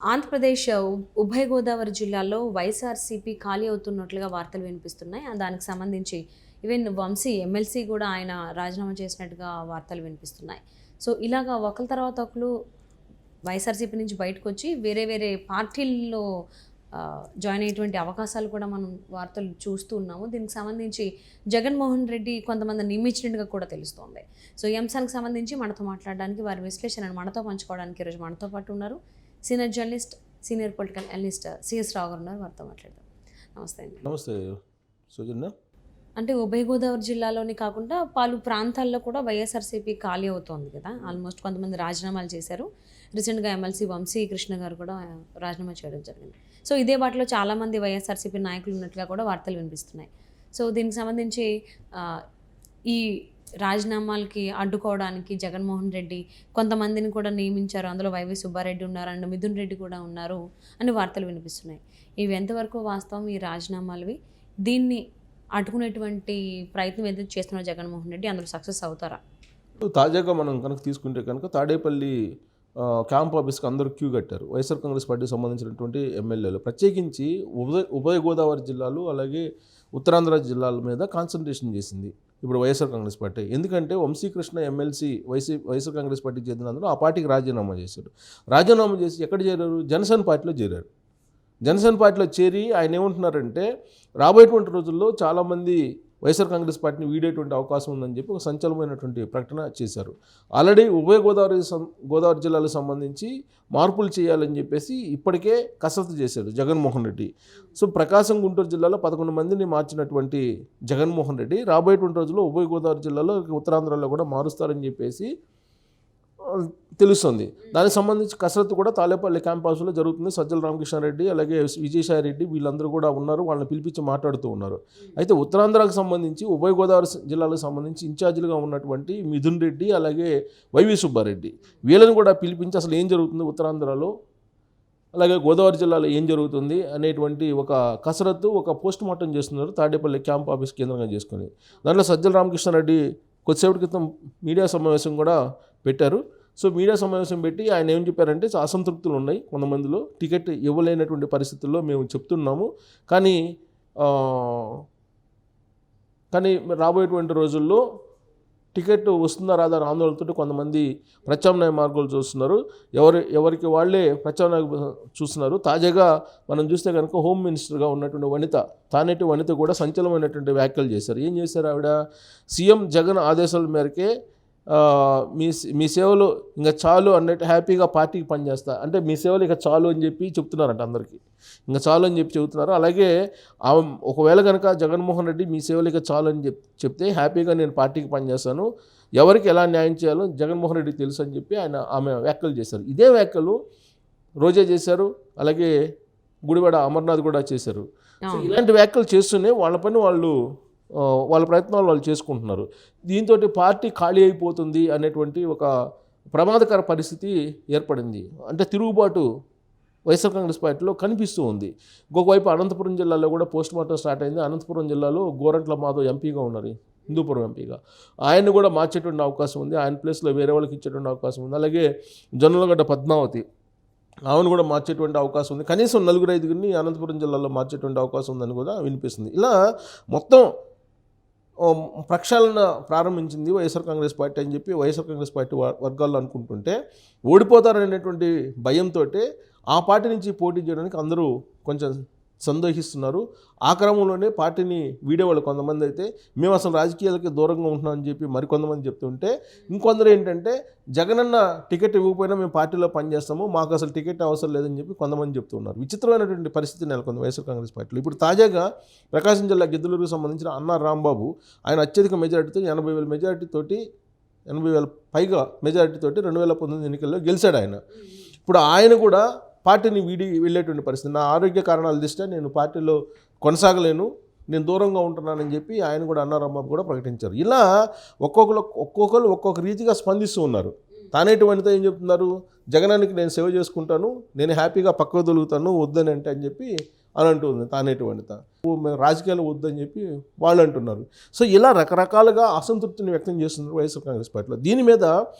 ఆంధ్రప్రదేశ్ ఉభయ గోదావరి జిల్లాల్లో వైఎస్ఆర్సీపీ ఖాళీ అవుతున్నట్లుగా వార్తలు వినిపిస్తున్నాయి. దానికి సంబంధించి ఈవెన్ వంశీ ఎమ్మెల్సీ కూడా ఆయన రాజీనామా చేసినట్టుగా వార్తలు వినిపిస్తున్నాయి. సో ఇలాగా ఒకరి తర్వాత ఒకరు వైఎస్ఆర్సీపీ నుంచి బయటకొచ్చి వేరే వేరే పార్టీల్లో జాయిన్ అయ్యేటువంటి అవకాశాలు కూడా మనం వార్తలు చూస్తూ ఉన్నాము. దీనికి సంబంధించి జగన్మోహన్ రెడ్డి కొంతమంది నియమించినట్టుగా కూడా తెలుస్తోంది. సో ఈ అంశానికి సంబంధించి మనతో మాట్లాడడానికి వారి విశ్లేషణను మనతో పంచుకోవడానికి ఈరోజు మనతో పాటు ఉన్నారు senior journalist, senior political analyst CS Rao garu ఉన్నారు. వారితో మాట్లాడదాం. నమస్తే అండి. నమస్తే సుజన్న. అంటే ఉభయ గోదావరి జిల్లాలోని కాకుండా పలు ప్రాంతాల్లో కూడా వైఎస్ఆర్సీపీ ఖాళీ అవుతోంది కదా. ఆల్మోస్ట్ కొంతమంది రాజీనామాలు చేశారు. రీసెంట్గా ఎమ్మెల్సీ వంశీ కృష్ణ గారు కూడా రాజీనామా చేయడం జరిగింది. సో ఇదే వాటిలో చాలామంది వైఎస్ఆర్సీపీ నాయకులు ఉన్నట్టుగా కూడా వార్తలు వినిపిస్తున్నాయి. సో దీనికి సంబంధించి ఈ రాజీనామాలకి అడ్డుకోవడానికి జగన్మోహన్ రెడ్డి కొంతమందిని కూడా నియమించారు. అందులో వైవి సుబ్బారెడ్డి ఉన్నారు అండ్ మిథున్ రెడ్డి కూడా ఉన్నారు అని వార్తలు వినిపిస్తున్నాయి. ఇవి ఎంతవరకు వాస్తవం ఈ రాజీనామాలవి? దీన్ని అడ్డుకునేటువంటి ప్రయత్నం ఏదైతే చేస్తున్నారు జగన్మోహన్ రెడ్డి, అందులో సక్సెస్ అవుతారా? తాజాగా మనం కనుక తీసుకుంటే కనుక తాడేపల్లి క్యాంప్ ఆఫీస్కి అందరూ క్యూ కట్టారు. వైఎస్ఆర్ కాంగ్రెస్ పార్టీకి సంబంధించినటువంటి ఎమ్మెల్యేలు ప్రత్యేకించి ఉభయ గోదావరి జిల్లాలు అలాగే ఉత్తరాంధ్ర జిల్లాల మీద కాన్సన్ట్రేషన్ చేసింది ఇప్పుడు వైఎస్ఆర్ కాంగ్రెస్ పార్టీ. ఎందుకంటే వంశీకృష్ణ ఎమ్మెల్సీ వైఎస్ఆర్ కాంగ్రెస్ పార్టీకి చెందినందులో ఆ పార్టీకి రాజీనామా చేశారు. రాజీనామా చేసి ఎక్కడ చేరారు? జనసేన పార్టీలో చేరారు. జనసేన పార్టీలో చేరి ఆయన ఏమంటున్నారంటే రాబోయేటువంటి రోజుల్లో చాలామంది వైఎస్ఆర్ కాంగ్రెస్ పార్టీని వీడేటువంటి అవకాశం ఉందని చెప్పి ఒక సంచలనమైనటువంటి ప్రకటన చేశారు. ఆల్రెడీ ఉభయ గోదావరి జిల్లాలకు సంబంధించి మార్పులు చేయాలని చెప్పేసి ఇప్పటికే కసరత్తు చేశారు జగన్మోహన్ రెడ్డి. సో ప్రకాశం, గుంటూరు జిల్లాలో 11 మందిని మార్చినటువంటి జగన్మోహన్ రెడ్డి రాబోయేటువంటి రోజుల్లో ఉభయ గోదావరి జిల్లాలో ఉత్తరాంధ్రలో కూడా మారుస్తారని చెప్పేసి తెలుస్తుంది. దానికి సంబంధించి కసరత్తు కూడా తాలేపల్లి క్యాంపస్లో జరుగుతుంది. సజ్జల రామకృష్ణారెడ్డి అలాగే విజయసాయి రెడ్డి వీళ్ళందరూ కూడా ఉన్నారు. వాళ్ళని పిలిపించి మాట్లాడుతూ ఉన్నారు. అయితే ఉత్తరాంధ్రకు సంబంధించి ఉభయ గోదావరి జిల్లాలకు సంబంధించి ఇన్ఛార్జీలుగా ఉన్నటువంటి మిథున్ రెడ్డి అలాగే వైవి సుబ్బారెడ్డి వీళ్ళని కూడా పిలిపించి అసలు ఏం జరుగుతుంది ఉత్తరాంధ్రలో అలాగే గోదావరి జిల్లాలో ఏం జరుగుతుంది అనేటువంటి ఒక కసరత్తు, ఒక పోస్ట్ మార్టం చేస్తున్నారు తాడేపల్లి క్యాంప్ ఆఫీస్ కేంద్రంగా చేసుకొని. దాంట్లో సజ్జల రామకృష్ణారెడ్డి కొద్దిసేపటి క్రితం మీడియా సమావేశం కూడా పెట్టారు. సో మీడియా సమావేశం పెట్టి ఆయన ఏం చెప్పారంటే అసంతృప్తులు ఉన్నాయి కొంతమందిలో, టికెట్ ఇవ్వలేనటువంటి పరిస్థితుల్లో మేము చెప్తున్నాము, కానీ రాబోయేటువంటి రోజుల్లో టికెట్ వస్తుందా రాదా అని ఆందోళనతో కొంతమంది ప్రత్యామ్నాయ మార్గాలు చూస్తున్నారు. ఎవరికి వాళ్ళే ప్రత్యామ్నాయ చూస్తున్నారు. తాజాగా మనం చూస్తే కనుక హోమ్ మినిస్టర్గా ఉన్నటువంటి తానేటి వనిత కూడా సంచలనమైనటువంటి వ్యాఖ్యలు చేశారు. ఏం చేశారు ఆవిడ? సీఎం జగన్ ఆదేశాల మేరకే మీ సేవలు ఇంకా చాలు అన్నట్టు హ్యాపీగా పార్టీకి పనిచేస్తా అంటే మీ సేవలు ఇక చాలు అని చెప్పి చెప్తున్నారంట అందరికీ. ఇంకా చాలు అని చెప్పి చెబుతున్నారు. అలాగే ఒకవేళ కనుక జగన్మోహన్ రెడ్డి మీ సేవలు ఇక చాలు అని చెప్తే హ్యాపీగా నేను పార్టీకి పనిచేస్తాను, ఎవరికి ఎలా న్యాయం చేయాలో జగన్మోహన్ రెడ్డికి తెలుసు అని చెప్పి ఆమె వ్యాఖ్యలు చేశారు. ఇదే వ్యాఖ్యలు రోజా చేశారు, అలాగే గుడివాడ అమర్నాథ్ కూడా చేశారు. ఇలాంటి వ్యాఖ్యలు చేస్తూనే వాళ్ళ పని వాళ్ళ ప్రయత్నాలు వాళ్ళు చేసుకుంటున్నారు. దీంతో పార్టీ ఖాళీ అయిపోతుంది అనేటువంటి ఒక ప్రమాదకర పరిస్థితి ఏర్పడింది. అంటే తిరుగుబాటు వైఎస్ఆర్ కాంగ్రెస్ పార్టీలో కనిపిస్తూ ఉంది. ఇంకొకవైపు అనంతపురం జిల్లాలో కూడా పోస్ట్ మార్టం స్టార్ట్ అయింది. అనంతపురం జిల్లాలో గోరంట్ల మాధవ్ ఎంపీగా ఉన్నారు, హిందూపురం ఎంపీగా. ఆయన్ని కూడా మార్చేటువంటి అవకాశం ఉంది. ఆయన ప్లేస్లో వేరే వాళ్ళకి ఇచ్చేటువంటి అవకాశం ఉంది. అలాగే జొన్నలగడ్డ పద్మావతి ఆమెను కూడా మార్చేటువంటి అవకాశం ఉంది. కనీసం 4-5 అనంతపురం జిల్లాలో మార్చేటువంటి అవకాశం ఉందని కూడా వినిపిస్తుంది. ఇలా మొత్తం ప్రక్షాళన ప్రారంభించింది వైఎస్ఆర్ కాంగ్రెస్ పార్టీ అని చెప్పి వైఎస్ఆర్ కాంగ్రెస్ పార్టీ వర్గాల్లో అనుకుంటుంటే, ఓడిపోతారనేటువంటి భయంతో ఆ పార్టీ నుంచి పోటీ చేయడానికి అందరూ కొంచెం సందేహిస్తున్నారు. ఆ క్రమంలోనే పార్టీని వీడేవాళ్ళు కొంతమంది అయితే మేము అసలు రాజకీయాలకి దూరంగా ఉంటున్నామని చెప్పి మరికొంతమంది చెప్తుంటే, ఇంకొందరు ఏంటంటే జగనన్న టికెట్ ఇవ్వకపోయినా మేము పార్టీలో పనిచేస్తాము, మాకు అసలు టికెట్ అవసరం లేదని చెప్పి కొంతమంది చెప్తున్నారు. విచిత్రమైనటువంటి పరిస్థితి నెలకొంది వైఎస్ఆర్ కాంగ్రెస్ పార్టీలో. ఇప్పుడు తాజాగా ప్రకాశం జిల్లా గిద్దలూరుకు సంబంధించిన అన్నా రాంబాబు ఆయన అత్యధిక మెజారిటీతో 80,000 మెజారిటీతోటి 80,000 పైగా మెజారిటీతోటి 2019 ఎన్నికల్లో గెలిచాడు ఆయన. ఇప్పుడు ఆయన కూడా పార్టీని వీడి వెళ్ళేటువంటి పరిస్థితి. నా ఆరోగ్య కారణాల దృష్ట్యా నేను పార్టీలో కొనసాగలేను, నేను దూరంగా ఉంటున్నానని చెప్పి ఆయన కూడా అన్నారాంబాబు కూడా ప్రకటించారు. ఇలా ఒక్కొక్కరు ఒక్కొక్క రీతిగా స్పందిస్తూ ఉన్నారు. తానేటి వనిత ఏం చెప్తున్నారు? జగనానికి నేను సేవ చేసుకుంటాను, నేను హ్యాపీగా పక్కకు దొలుగుతాను వద్దని అంటే అని చెప్పి అని అంటుంది తానేటి వనిత. రాజకీయాలు వద్దని చెప్పి వాళ్ళు అంటున్నారు. సో ఇలా రకరకాలుగా అసంతృప్తిని వ్యక్తం చేస్తున్నారు వైఎస్ఆర్ కాంగ్రెస్ పార్టీలో. దీని మీద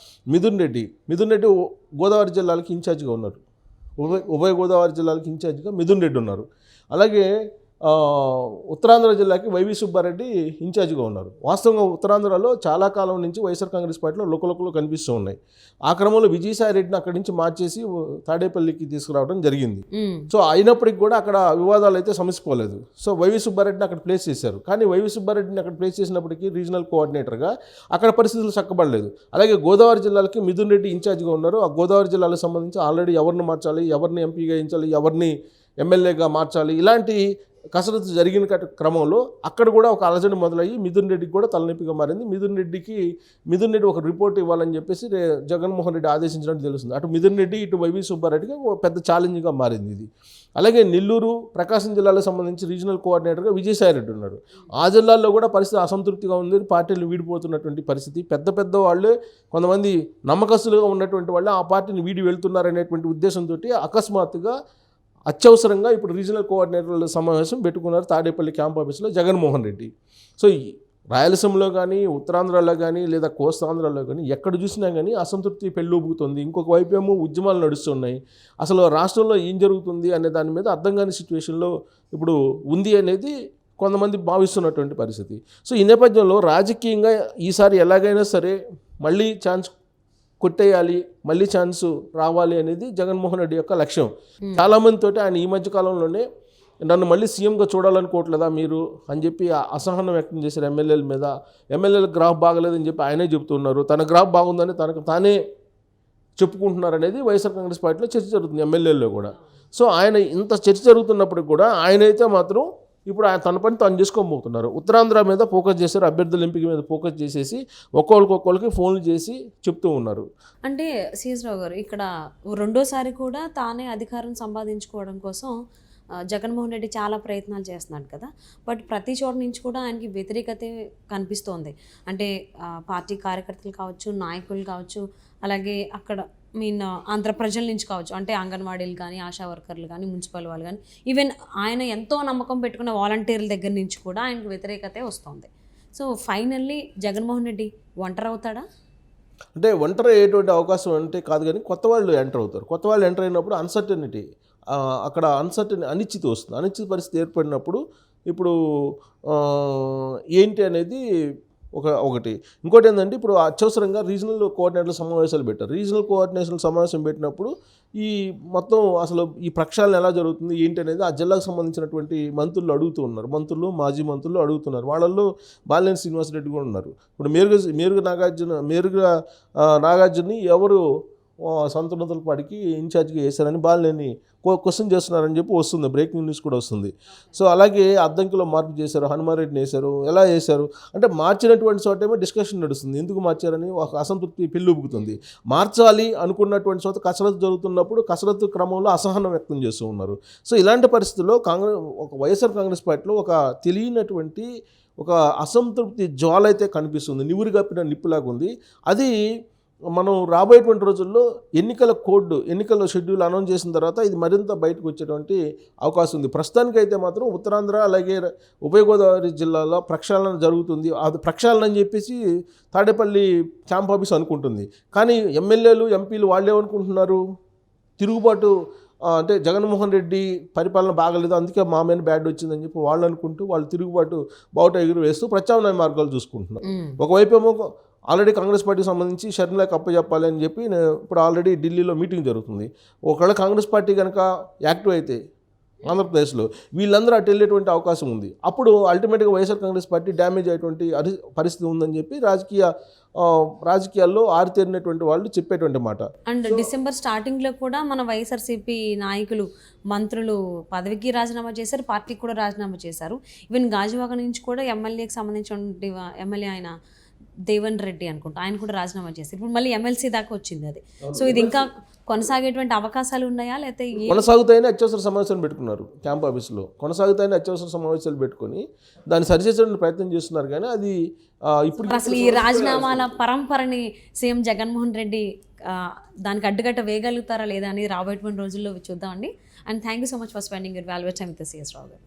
మిథున్ రెడ్డి గోదావరి జిల్లాలకి ఇన్ఛార్జిగా ఉన్నారు. ఉభయ గోదావరి జిల్లాలకు ఇన్ఛార్జిగా మిథున్ రెడ్డి ఉన్నారు. అలాగే ఉత్తరాంధ్ర జిల్లాకి వైవి సుబ్బారెడ్డి ఇన్ఛార్జిగా ఉన్నారు. వాస్తవంగా ఉత్తరాంధ్రలో చాలా కాలం నుంచి వైఎస్ఆర్ కాంగ్రెస్ పార్టీలో లుకలుకలు కనిపిస్తూ ఉన్నాయి. ఆ క్రమంలో విజయసాయి రెడ్డిని అక్కడి నుంచి మార్చేసి తాడేపల్లికి తీసుకురావడం జరిగింది. సో అయినప్పటికీ కూడా అక్కడ వివాదాలు అయితే సమసిపోలేదు. సో వైవి సుబ్బారెడ్డిని అక్కడ ప్లేస్ చేశారు. కానీ వైవి సుబ్బారెడ్డిని అక్కడ ప్లేస్ చేసినప్పటికీ రీజనల్ కోఆర్డినేటర్గా అక్కడ పరిస్థితులు చక్కబడలేదు. అలాగే గోదావరి జిల్లాలకి మిథున్ రెడ్డి ఇన్ఛార్జిగా ఉన్నారు. ఆ గోదావరి జిల్లాలకు సంబంధించి ఆల్రెడీ ఎవరిని మార్చాలి, ఎవరిని ఎంపీగా వేయించాలి, ఎవరిని ఎమ్మెల్యేగా మార్చాలి, ఇలాంటి కసరత్తు జరిగిన క్రమంలో అక్కడ కూడా ఒక అలజడి మొదలయ్యి మిథున్ రెడ్డికి కూడా తలనొప్పిగా మారింది. మిథున్ రెడ్డి ఒక రిపోర్ట్ ఇవ్వాలని చెప్పేసి జగన్మోహన్ రెడ్డి ఆదేశించినట్టు తెలుస్తుంది. అటు మిథున్ రెడ్డి ఇటు వైవి సుబ్బారెడ్డికి ఒక పెద్ద ఛాలెంజ్గా మారింది ఇది. అలాగే నెల్లూరు, ప్రకాశం జిల్లాలకు సంబంధించి రీజనల్ కోఆర్డినేటర్గా విజయసాయి రెడ్డి ఉన్నాడు. ఆ జిల్లాల్లో కూడా పరిస్థితి అసంతృప్తిగా ఉంది. పార్టీలు వీడిపోతున్నటువంటి పరిస్థితి. పెద్ద వాళ్ళే, కొంతమంది నమ్మకస్తులుగా ఉన్నటువంటి వాళ్ళే ఆ పార్టీని వీడి వెళ్తున్నారనేటువంటి ఉద్దేశంతో అకస్మాత్తుగా అత్యవసరంగా ఇప్పుడు రీజనల్ కోఆర్డినేటర్ల సమావేశం పెట్టుకున్నారు తాడేపల్లి క్యాంప్ ఆఫీస్లో జగన్మోహన్ రెడ్డి. సో రాయలసీమలో కానీ, ఉత్తరాంధ్రలో కానీ, లేదా కోస్తాంధ్రలో కానీ ఎక్కడ చూసినా కానీ అసంతృప్తి పెళ్ళూపుతుంది. ఇంకొక వైపు ఏమో ఉద్యమాలు నడుస్తున్నాయి. అసలు రాష్ట్రంలో ఏం జరుగుతుంది అనే దాని మీద అర్థం కాని సిచ్యువేషన్లో ఇప్పుడు ఉంది అనేది కొంతమంది భావిస్తున్నటువంటి పరిస్థితి. సో ఈ నేపథ్యంలో రాజకీయంగా ఈసారి ఎలాగైనా సరే మళ్ళీ ఛాన్స్ కొట్టేయాలి, మళ్ళీ ఛాన్స్ రావాలి అనేది జగన్మోహన్ రెడ్డి యొక్క లక్ష్యం. చాలామందితోటి ఆయన ఈ మధ్య కాలంలోనే నన్ను మళ్ళీ సీఎంగా చూడాలనుకోవట్లేదా మీరు అని చెప్పి అసహనం వ్యక్తం చేశారు ఎమ్మెల్యేల మీద. ఎమ్మెల్యేల గ్రాఫ్ బాగలేదని చెప్పి ఆయనే చెబుతున్నారు. తన గ్రాఫ్ బాగుందని తానే చెప్పుకుంటున్నారు అనేది వైఎస్ఆర్ కాంగ్రెస్ పార్టీలో చర్చ జరుగుతుంది, ఎమ్మెల్యేల్లో కూడా. సో ఆయన ఇంత చర్చ జరుగుతున్నప్పటికి కూడా ఆయనైతే మాత్రం ఇప్పుడు ఆయన తన పని తాను చేసుకోబోతున్నారు. ఉత్తరాంధ్ర మీద ఫోకస్ చేశారు, అభ్యర్థుల ఎంపిక మీద ఫోకస్ చేసేసి ఒక్కొక్కరికి ఫోన్లు చేసి చెప్తూ ఉన్నారు. అంటే సిఎస్ రావు గారు, ఇక్కడ రెండోసారి కూడా తానే అధికారం సంపాదించుకోవడం కోసం జగన్మోహన్ రెడ్డి చాలా ప్రయత్నాలు చేస్తున్నాడు కదా. బట్ ప్రతి చోట నుంచి కూడా ఆయనకి వ్యతిరేకత కనిపిస్తోంది. అంటే పార్టీ కార్యకర్తలు కావచ్చు, నాయకులు కావచ్చు, అలాగే అక్కడ ఆంధ్ర ప్రజల నుంచి కావచ్చు, అంటే అంగన్వాడీలు కానీ, ఆశా వర్కర్లు కానీ, మున్సిపల్ వాళ్ళు కానీ, ఈవెన్ ఆయన ఎంతో నమ్మకం పెట్టుకున్న వాలంటీర్ల దగ్గర నుంచి కూడా ఆయనకు వ్యతిరేకతే వస్తుంది. సో ఫైనల్లీ జగన్మోహన్ రెడ్డి ఒంటరి అవుతాడా? అంటే ఒంటరి అయ్యేటువంటి అవకాశం అంటే కాదు, కానీ కొత్త వాళ్ళు ఎంటర్ అవుతారు. కొత్త వాళ్ళు ఎంటర్ అయినప్పుడు అన్సర్టనిటీ, అక్కడ అనిశ్చితి వస్తుంది. అనిశ్చిత పరిస్థితి ఏర్పడినప్పుడు ఇప్పుడు ఏంటి అనేది ఒకటి. ఇంకోటి ఏంటంటే ఇప్పుడు అత్యవసరంగా రీజనల్ కోఆర్డినేటర్ల సమావేశాలు పెట్టారు. రీజనల్ కోఆర్డినేషన్ సమావేశం పెట్టినప్పుడు ఈ మొత్తం అసలు ఈ ప్రక్షాళన ఎలా జరుగుతుంది ఏంటి అనేది ఆ జిల్లాకు సంబంధించినటువంటి మంత్రులు అడుగుతూ ఉన్నారు. మాజీ మంత్రులు అడుగుతున్నారు. వాళ్ళల్లో బాలినేని శ్రీనివాసరెడ్డి కూడా ఉన్నారు. ఇప్పుడు మేరుగా నాగార్జున్ని ఎవరు సంతనూతల పాడికి ఇన్ఛార్జ్గా వేశారని బాలినేని క్వశ్చన్ చేస్తున్నారని చెప్పి వస్తుంది, బ్రేకింగ్ న్యూస్ కూడా వస్తుంది. సో అలాగే అద్దంకిలో మార్పు చేశారు, హనుమారెడ్డిని వేశారు. ఎలా వేశారు అంటే మార్చినటువంటి చోటేమో డిస్కషన్ నడుస్తుంది, ఎందుకు మార్చారని ఒక అసంతృప్తి పెళ్ళుబుకుతుంది. మార్చాలి అనుకున్నటువంటి చోట కసరత్తు జరుగుతున్నప్పుడు కసరత్తు క్రమంలో అసహనం వ్యక్తం చేస్తూ ఉన్నారు. సో ఇలాంటి పరిస్థితుల్లో వైఎస్ఆర్ కాంగ్రెస్ పార్టీలో ఒక తెలియనటువంటి ఒక అసంతృప్తి జ్వాల అయితే కనిపిస్తుంది, నివురు కప్పిన నిప్పులాగా ఉంది. అది మనం రాబోయేటువంటి రోజుల్లో ఎన్నికల షెడ్యూల్ అనౌన్స్ చేసిన తర్వాత ఇది మరింత బయటకు వచ్చేటువంటి అవకాశం ఉంది. ప్రస్తుతానికైతే మాత్రం ఉత్తరాంధ్ర అలాగే ఉభయ గోదావరి జిల్లాలో ప్రక్షాళన జరుగుతుంది. అది ప్రక్షాళన అని చెప్పేసి తాడేపల్లి క్యాంప్ ఆఫీస్ అనుకుంటుంది. కానీ ఎమ్మెల్యేలు, ఎంపీలు వాళ్ళు ఏమనుకుంటున్నారు, తిరుగుబాటు అంటే జగన్మోహన్ రెడ్డి పరిపాలన బాగలేదు, అందుకే మా మీద బ్యాడ్ వచ్చిందని చెప్పి వాళ్ళు అనుకుంటూ వాళ్ళు తిరుగుబాటు బావుట ఎగురు వేస్తూ ప్రత్యామ్నాయ మార్గాలు చూసుకుంటున్నారు. ఒకవైపు ఏమో ఆల్రెడీ కాంగ్రెస్ పార్టీకి సంబంధించి షర్మిలాకి అప్పచెప్పాలి అని చెప్పి ఇప్పుడు ఆల్రెడీ ఢిల్లీలో మీటింగ్ జరుగుతుంది. ఒకవేళ కాంగ్రెస్ పార్టీ కనుక యాక్టివ్ అయితే ఆంధ్రప్రదేశ్లో వీళ్ళందరూ అటు వెళ్ళేటువంటి అవకాశం ఉంది. అప్పుడు అల్టిమేట్గా వైఎస్ఆర్ కాంగ్రెస్ పార్టీ డ్యామేజ్ అయ్యేటువంటి పరిస్థితి ఉందని చెప్పి రాజకీయాల్లో ఆరితేరినటువంటి వాళ్ళు చెప్పేటువంటి మాట. అండ్ డిసెంబర్ స్టార్టింగ్లో కూడా మన వైఎస్ఆర్సీపీ నాయకులు, మంత్రులు పదవికి రాజీనామా చేశారు, పార్టీకి కూడా రాజీనామా చేశారు. ఈవెన్ గాజువాక నుంచి కూడా ఎమ్మెల్యేకి సంబంధించిన ఎమ్మెల్యే ఆయన దేవన్ రెడ్డి అనుకుంటా, ఆయన కూడా రాజీనామా చేశారు. ఇప్పుడు మళ్ళీ ఎమ్మెల్సీ దాకా వచ్చింది అది. సో ఇది ఇంకా కొనసాగేటువంటి అవకాశాలు ఉన్నాయా, లేకపోతే కొనసాగుతాయని అత్యవసర సమావేశాలు పెట్టుకున్నారు క్యాంప్ ఆఫీస్లో. కొనసాగుతాయని అత్యవసర సమావేశాలు పెట్టుకొని దాన్ని సరిచేసడానికి ప్రయత్నం చేస్తున్నారు. కానీ అది ఇప్పుడు అసలు ఈ రాజీనామాల పరంపరని సీఎం జగన్మోహన్ రెడ్డి దానికి అడ్డుకట్ట వేయగలుగుతారా లేదా అని రాబోయేటువంటి రోజుల్లో చూద్దామండి. And thank you so much for spending your valuable time with CS Rao గారు.